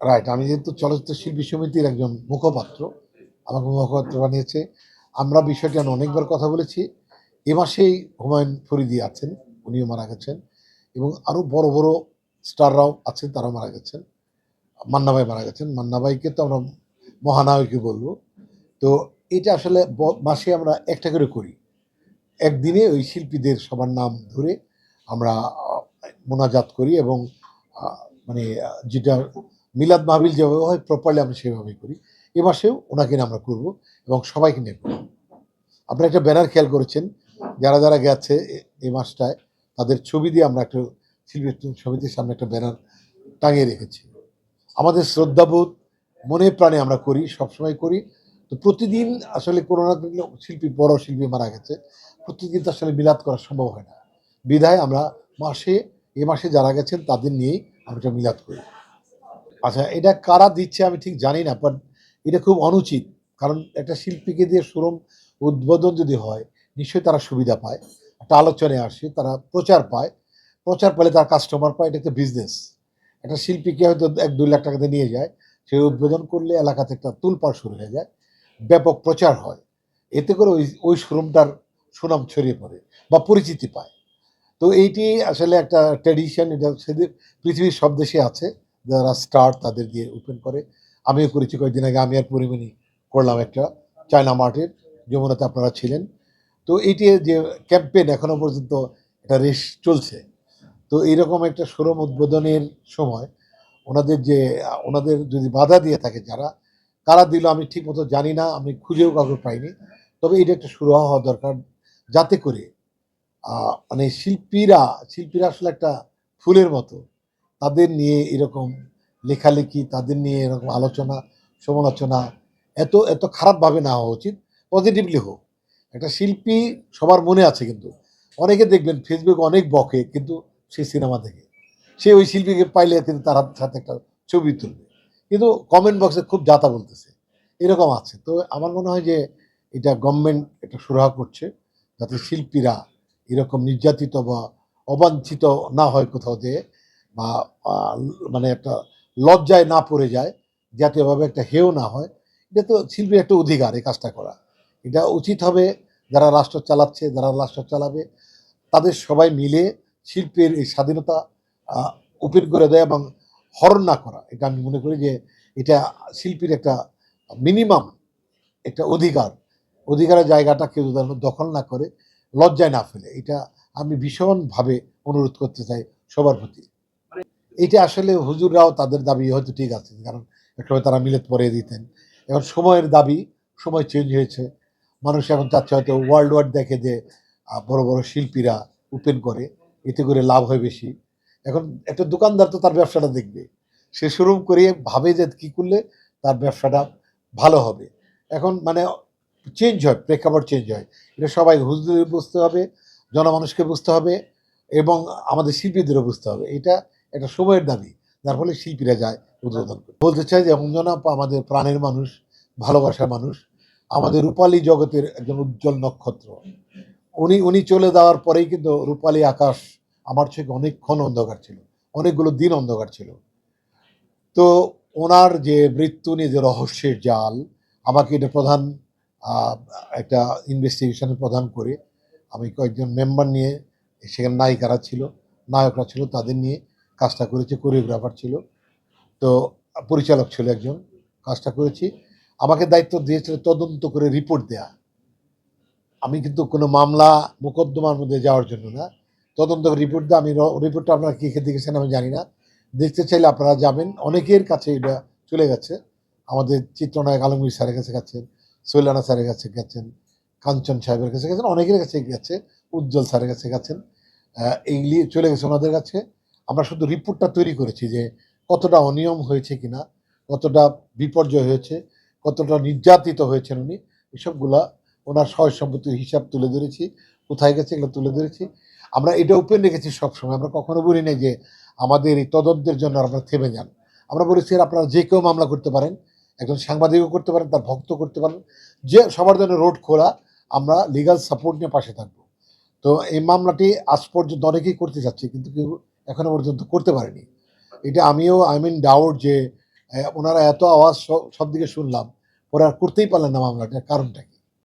Right. আমি যেহেতু চলচ্চিত্র শিল্পী সমিতির একজন মুখপাত্র, আমাকে মুখপাত্র বানিয়েছে। আমরা বিষয়টি আমি অনেকবার কথা বলেছি। এ মাসেই হুমায়ূন ফরিদী আছেন, উনিও মারা গেছেন এবং আরও বড়, বড় স্টাররাও আছেন, তারাও মারা গেছেন। মান্না ভাই মারা গেছেন। মান্না ভাইকে তো আমরা মহানায়কই বলব। তো এটা আসলে মাসে আমরা একটা করে করি। একদিনে ওই শিল্পীদের সবার নাম ধরে আমরা মোনাজাত করি এবং মানে যেটা মিলাদ মাহফিল যেভাবে হয় প্রপারলি আমরা সেভাবেই করি। এ মাসেও ওনাকে নিয়ে আমরা করব এবং সবাইকে নিয়ে করব। আপনারা একটা ব্যানার খেয়াল করেছেন, যারা যারা গেছে এ মাসটায় তাদের ছবি দিয়ে আমরা একটা শিল্পী সমিতির সামনে একটা ব্যানার টাঙিয়ে রেখেছি। আমাদের শ্রদ্ধাবোধ মনে প্রাণে আমরা করি, সবসময় করি। তো প্রতিদিন আসলে কোনো না কোনো শিল্পী, বড় শিল্পী মারা গেছে, প্রতিদিন তো আসলে মিলাদ করা সম্ভব হয় না। বিধায় আমরা এ মাসে যারা গেছেন তাদের নিয়েই আমরা একটা মিলাদ করি। আচ্ছা, এটা কারা দিচ্ছে আমি ঠিক জানি না, বাট এটা খুব অনুচিত। কারণ একটা শিল্পীকে দিয়ে শোরুম উদ্বোধন যদি হয়, নিশ্চয়ই তারা সুবিধা পায়, একটা আলোচনায় আসে, তারা প্রচার পায়। প্রচার পেলে তার কাস্টমার পায়, এটা একটা বিজনেস। একটা শিল্পীকে হয়তো ১-২ লাখ টাকাতে নিয়ে যায়, সে উদ্বোধন করলে এলাকাতে একটা তুলপাড় শুরু হয়ে যায়, ব্যাপক প্রচার হয়। এতে করে ওই শোরুমটার সুনাম ছড়িয়ে পড়ে বা পরিচিতি পায়। তো এইটি আসলে একটা ট্র্যাডিশন, এটা সেদিন পৃথিবীর সব দেশে আছে। যারা স্টার তাদের দিয়ে ওপেন করে। আমিও করেছি কয়েকদিন আগে, আমি আর পরিমণি করলাম একটা চায়না মার্টের, যমুনাতে আপনারা ছিলেন। তো এইটি যে ক্যাম্পেইন এখনো পর্যন্ত একটা রেস চলছে। তো এইরকম একটা শোরুম উদ্বোধনের সময় ওনাদের যদি বাধা দিয়ে থাকে যারা, কারা দিল আমি ঠিক মতো জানি না, আমি খুঁজেও কাউকে পাইনি। তবে এটা একটা শুরু হওয়া দরকার, যাতে করে মানে শিল্পীরা আসলে একটা ফুলের মতো। তাদের নিয়ে এরকম লেখালেখি, তাদের নিয়ে এরকম আলোচনা, সমালোচনা এত এত খারাপভাবে না হওয়া উচিত, পজিটিভলি হোক। একটা শিল্পী সবার মনে আছে, কিন্তু অনেকে দেখবেন ফেসবুক অনেক বকে, কিন্তু সে সিনেমা দেখে। সে ওই শিল্পীকে পাইলে কিন্তু তার সাথে একটা ছবি তুলবে, কিন্তু কমেন্ট বক্সে খুব যাতা বলতেছে, এরকম আছে। তো আমার মনে হয় যে এটা গভর্নমেন্ট একটা সুরাহা করছে, যাতে শিল্পীরা এরকম নির্যাতিত বা অবাঞ্ছিত না হয় কোথাও যেয়ে, বা আহ, মানে একটা লজ্জায় না পড়ে যায়, জাতীয়ভাবে একটা হেও না হয়। এটা তো শিল্পীর একটা অধিকার এই কাজটা করা। এটা উচিত হবে যারা রাষ্ট্র চালাচ্ছে, যারা রাষ্ট্র চালাবে, তাদের সবাই মিলে শিল্পের এই স্বাধীনতা ওপেন করে দেয় এবং হরণ না করা। এটা আমি মনে করি যে এটা শিল্পীর একটা মিনিমাম একটা অধিকারের জায়গাটা কেউ যেন দখল না করে, লজ্জায় না ফেলে। এটা আমি ভীষণভাবে অনুরোধ করতে চাই সবার প্রতি। এটা আসলে হুজুররাও তাদের দাবি হয়তো ঠিক আছে, কারণ একসময় তারা মিলাদ পড়িয়ে দিতেন। এখন সময়ের দাবি, সময় চেঞ্জ হয়েছে। মানুষ এখন চাচ্ছে হয়তো ওয়ার্ল্ড ওয়াইড দেখে যে বড় বড় শিল্পীরা ওপেন করে, এতে করে লাভ হয় বেশি। এখন একটা দোকানদার তো তার ব্যবসাটা দেখবে, সে শোরুম করে ভাবে যে কী করলে তার ব্যবসাটা ভালো হবে। এখন মানে চেঞ্জ হয়, প্রেক্ষাপট চেঞ্জ হয়। এটা সবাই হুজুরদের বুঝতে হবে, জনমানুষকে বুঝতে হবে এবং আমাদের শিল্পীদেরও বুঝতে হবে। এটা একটা সময়ের দাবি, যার ফলে শিল্পীরা যায় উদ্বোধন করতে। বলতে চাই যে অঞ্জনা আপা আমাদের প্রাণের মানুষ, ভালোবাসার মানুষ, আমাদের রূপালী জগতের একজন উজ্জ্বল নক্ষত্র। উনি চলে যাওয়ার পরেই কিন্তু রূপালী আকাশ আমার চোখে অনেকক্ষণ অন্ধকার ছিল, অনেকগুলো দিন অন্ধকার ছিল। তো ওনার যে মৃত্যু নিয়ে যে রহস্যের জাল, আমাকে এটা প্রধান একটা ইনভেস্টিগেশনের প্রধান করে আমি কয়েকজন মেম্বার নিয়ে, সেখানে নায়িকারা ছিল, নায়করা ছিল, তাদের নিয়ে কাজটা করেছি, কোরিওগ্রাফার ছিল, তো পরিচালক ছিল একজন, কাজটা করেছি। আমাকে দায়িত্ব দিয়েছিল তদন্ত করে রিপোর্ট দেয়া। আমি কিন্তু কোনো মামলা মোকদ্দমার মধ্যে যাওয়ার জন্য না, তদন্ত রিপোর্ট দেওয়া। আমি রিপোর্টটা আপনারা কী দেখেছেন আমি জানি না, দেখতে চাইলে আপনারা যাবেন। অনেকের কাছে এটা চলে গেছে, আমাদের চিত্রনায়ক আলমগীর স্যারের কাছে গেছেন, সৈলানা স্যারের কাছে গেছেন, কাঞ্চন সাহেবের কাছে গেছেন, অনেকের কাছে গেছে, উজ্জ্বল স্যারের কাছে গেছেন, এইগুলি চলে গেছে ওনাদের কাছে। আমরা শুধু রিপোর্টটা তৈরি করেছি যে কতটা অনিয়ম হয়েছে কিনা, কতটা বিপর্যয় হয়েছে, কতটা নির্যাতিত হয়েছেন উনি, এসবগুলা ওনার সয় সম্পত্তির হিসাব তুলে ধরেছি, কোথায় গেছে এগুলো তুলে ধরেছি। আমরা এটা ওপেন রেখেছি সবসময়, আমরা কখনো বলি নাই যে আমাদের এই তদন্তের জন্য আপনারা থেমে যান। আমরা বলেছি আপনারা যে কেউ মামলা করতে পারেন, একজন সাংবাদিকও করতে পারেন, তার ভক্ত করতে পারেন, যে সবার জন্য রোড খোলা, আমরা লিগাল সাপোর্ট নিয়ে পাশে থাকবো। তো এই মামলাটি আজ পর্যন্ত অনেকেই করতে যাচ্ছে, কিন্তু কেউ এখনো পর্যন্ত করতে পারেনি। এটা আমিও আই মিন ডাউট যে ওনারা এত আওয়াজ সব দিকে শুনলাম, পরে আর করতেই পারলেন না মামলাটার কারণটা কি?